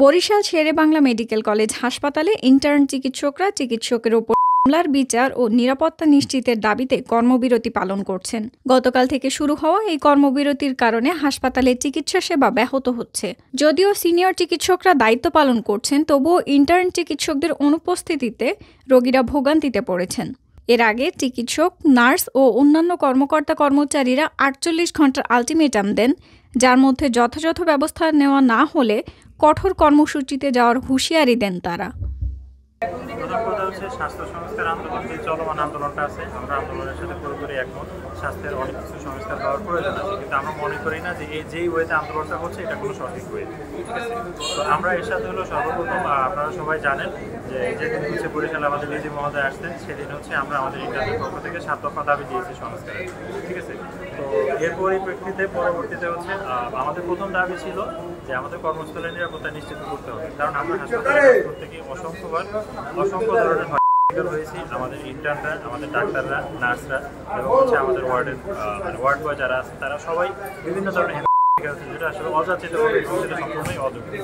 Barishal Sherebangla medical college হাসপাতালে intern চিকিৎসকরা চিকিৎসকের ওপর হামলার বিচার ও নিরাপত্তা নিশ্চিতের দাবিতে কর্মবিরতি পালন করছেন। গতকাল থেকে শুরু হওয়া এই কর্মবিরতির কারণে হাসপাতালে চিকিৎসা সেবা ব্যাহত হচ্ছে। যদিও সিনিয়র চিকিৎসকরা দায়িত্ব পালন করছেন, তবুও ইন্টার্ন চিকিৎসকদের অনুপস্থিতিতে রোগীরা ভোগান্তিতে পড়েছেন। এর আগে চিকিৎসক, নার্স ও অন্যান্য কর্মকর্তা-কর্মচারীরা ৪৮ ঘণ্টার আলটিমেটাম দেন, যার মধ্যে যথাযথ ব্যবস্থা নেওয়া না হলে কঠোর কর্মসূচিতে যাওয়ার হুঁশিয়ারি দেন তারা। প্রধান কথা হচ্ছে স্বাস্থ্য সংস্কার আন্দোলন, যে চলমান আন্দোলনটা আছে, আমরা আন্দোলনের সাথে পুরোপুরি একমত। স্বাস্থ্যের অনেক কিছু সংস্কার হওয়ার প্রয়োজন আছে, কিন্তু আমরা মনে করি না যে যেই ওয়েতে আন্দোলনটা হচ্ছে এটা কোনো সঠিক ওয়ে। ঠিক আছে, তো আমরা এর সাথে হলো সর্বপ্রথম আপনারা সবাই জানেন যে যেদিন হচ্ছে বরিশালে আমাদের ডিজি মহোদয় আসছেন, সেদিন হচ্ছে আমরা আমাদের ইন্টারভিউর পক্ষ থেকে 7 দফা দাবি দিয়েছি সংস্কারের। ঠিক আছে, তো এর পরিপ্রেক্ষিতে পরবর্তীতে হচ্ছে আমাদের প্রথম দাবি ছিল যে আমাদের কর্মস্থলের নিরাপত্তা নিশ্চিত করতে হবে, কারণ আমরা হাসপাতালে কাজ করতে গিয়ে অসংখ্য ধরনের হয়েছি। আমাদের ইন্টার্নরা, আমাদের ডাক্তাররা, নার্সরা এবং হচ্ছে আমাদের ওয়ার্ডের ওয়ার্ড বয় যারা আছে, তারা সবাই বিভিন্ন ধরনের যেটা আসলে অযাচিত হবে এবং সেটা সম্পূর্ণই অযৌক্তিক।